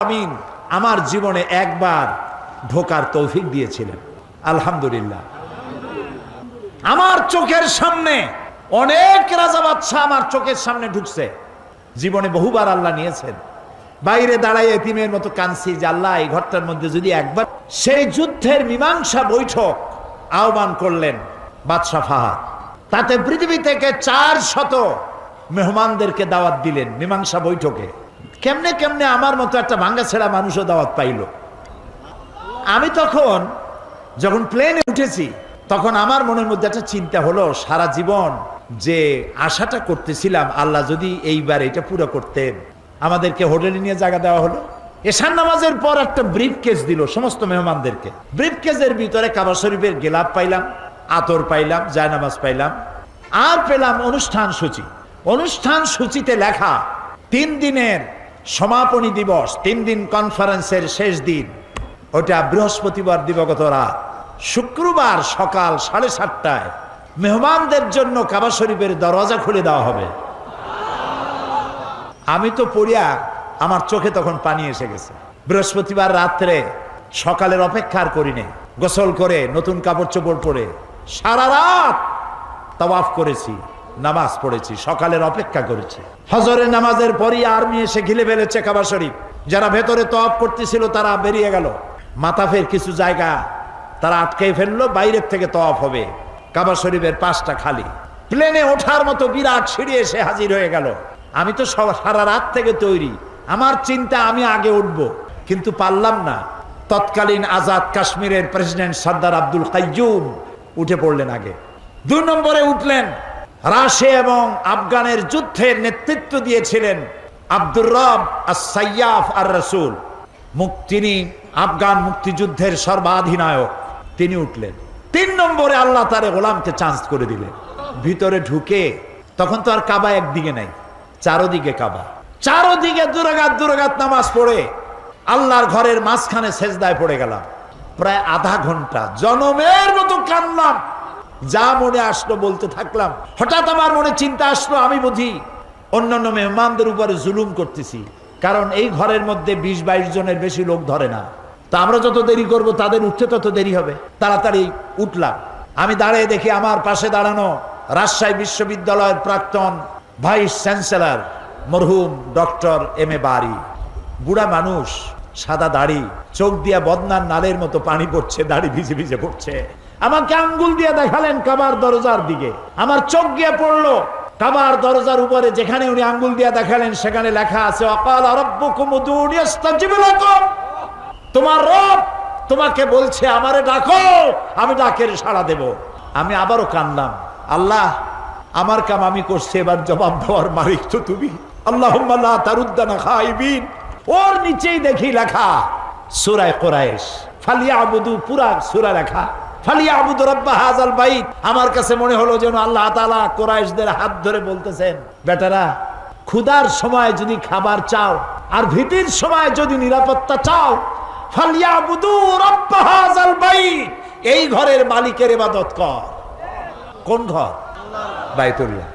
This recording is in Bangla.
আমিন আমার জীবনে একবার ঢোকার তৌফিক দিয়েছিলেন, আলহামদুলিল্লাহ। আমার চোখের সামনে অনেক রাজা বাদশা আমার চোখের সামনে ঢুকছে, জীবনে বহুবার আল্লাহ নিয়েছেন। বাইরে দাঁড়ায় এতিমের মতো কাঁদছি যে আল্লাহ এই ঘরটার মধ্যে যদি একবার। সেই যুদ্ধের মীমাংসা বৈঠক আহ্বান করলেন বাদশা ফাহাদ, তাতে পৃথিবী থেকে 400 মেহমানদেরকে দাওয়াত দিলেন মীমাংসা বৈঠকে। কেমনে কেমনে আমার মতো একটা ভাঙ্গা ছেঁড়া মানুষও দাওয়াত পাইল। আমি তখন যখন প্লেনে উঠেছি তখন আমার মনের মধ্যে একটা চিন্তা হলো, সারা জীবন যে আশাটা করতেছিলাম আল্লাহ যদি এইবার এটা পুরো করতেন। আমাদেরকে হোটেলে নিয়ে জায়গা দেওয়া হলো। এশার নামাজের পর একটা ব্রিফ কেস দিল সমস্ত মেহমানদেরকে। ব্রিফ কেসের ভিতরে কাবা শরীফের গেলাপ পাইলাম, আতর পাইলাম, জায়নামাজ পাইলাম, আর পেলাম অনুষ্ঠান সূচি। অনুষ্ঠান সূচিতে লেখা 3 দিনের সমাপনী দিবস, 3 দিন কনফারেন্সের শেষ দিন, ওটা বৃহস্পতিবার দিবাগত রাত। শুক্রবার সকাল 7:30টায় মেহমানদের জন্য কাবা শরীফের দরজা খুলে দেওয়া হবে। আমি তো পড়িয়া আমার চোখে তখন পানি এসে গেছে। বৃহস্পতিবার রাত্রে সকালের অপেক্ষা আর করি নাই, গোসল করে নতুন কাপড় চোপড় পরে সারা রাত তাওয়াফ করেছি, নামাজ পড়েছি, সকালের অপেক্ষা করেছি। ফজরের নামাজের পরই আর্মি এসে ঘিরে ফেলেছে কাবা শরীফ। যারা ভেতরে তাওয়াফ করতেছিল তারা বেরিয়ে গেল। মাতাফের কিছু জায়গা তারা আটকে ফেললো, বাইরের থেকে তাওয়াফ হবে। কাবা শরীফের পাশটা খালি। প্লেনে ওঠার মতো বিরাট সিঁড়ি এসে হাজির হয়ে গেল। আমি তো সারা রাত থেকে তৈরি, আমার চিন্তা আমি আগে উঠব, কিন্তু পারলাম না। তৎকালীন আজাদ কাশ্মীরের প্রেসিডেন্ট সর্দার আব্দুল কাইয়ুম উঠে পড়লেন আগে। 2 নম্বরে উঠলেন রাশিয়া এবং আফগানের যুদ্ধের নেতৃত্ব দিয়েছিলেন আব্দুর রব আস-সাইয়াফ আর-রাসূল। তিনি আফগান মুক্তিযুদ্ধের সর্বাধিনায়ক, তিনি উঠলেন। 3 নম্বরে আল্লাহ তার গোলামকে চান্স করে দিলেন। ভিতরে ঢুকে তখন তো আর কাবা একদিকে নাই, চারোদিকে কাবা, চারোদিকে দুরাকাত নামাজ পড়ে আল্লাহর ঘরের মাঝখানে সেজদায় পড়ে গেলাম। প্রায় আধা ঘন্টা জনমের মতো কাঁদলাম, যা মনে আসলো বলতে থাকলাম। হঠাৎ আমার মনে চিন্তা আসলো, আমি বুঝি অন্যান্য মেহমানদের উপরে জুলুম করতেছি, কারণ এই ঘরের মধ্যে 20-22 জনের বেশি লোক ধরে না। তা আমরা যত দেরি করব তাদের উঠতে তত দেরি হবে। তাড়াতাড়ি উঠলাম। আমি দাঁড়িয়ে দেখি আমার পাশে দাঁড়ানো রাজশাহী বিশ্ববিদ্যালয়ের প্রাক্তন ভাইস চ্যান্সেলর মরহুম ডক্টর M.A. বারি। বুড়া মানুষ, সাদা দাড়ি, চোখ দিয়া বদনার নালের মতো পানি পড়ছে, দাড়ি ভিজে ভিজে পড়ছে। আমাকে আঙ্গুল দিয়ে দেখালেন কাবার দরজার দিকে। আমার চোখ গিয়ে পড়লো কাবার দরজার উপরে, যেখানে উনি আঙ্গুল দিয়ে দেখালেন সেখানে লেখা আছে ওয়াকালা রাব্বুকুম উদউনি আস্তাজিব লাকুম। তোমার রব তোমাকে বলছে আমারে ডাকো, আমি ডাকের সাড়া দেব। আমি আবারও কাঁদলাম, আল্লাহ আমার কাম আমি করছি, এবার জবাব দেওয়ার মালিক তো তুমি। আল্লাহুম্মা লা তারুদ্দানা খাইবিন। ওর নিচেই দেখি লেখা সূরা কুরাইশ, ফালিয়াবুদু, পুরা সূরা লেখা ফালিয়াবুদু রাব্বা হাযাল বাইত। আমার কাছে মনে হলো যেন আল্লাহ তাআলা কুরাইশদের হাত ধরে বলতেছেন, বেটারা ক্ষুধার সময় যদি খাবার চাও আর ভীতির সময় যদি নিরাপত্তা চাও, ফালিয়াবুদু রাব্বা হাযাল বাইত, এই ঘরের মালিকের ইবাদত কর। কোন ঘর? বাইতুল্লাহ।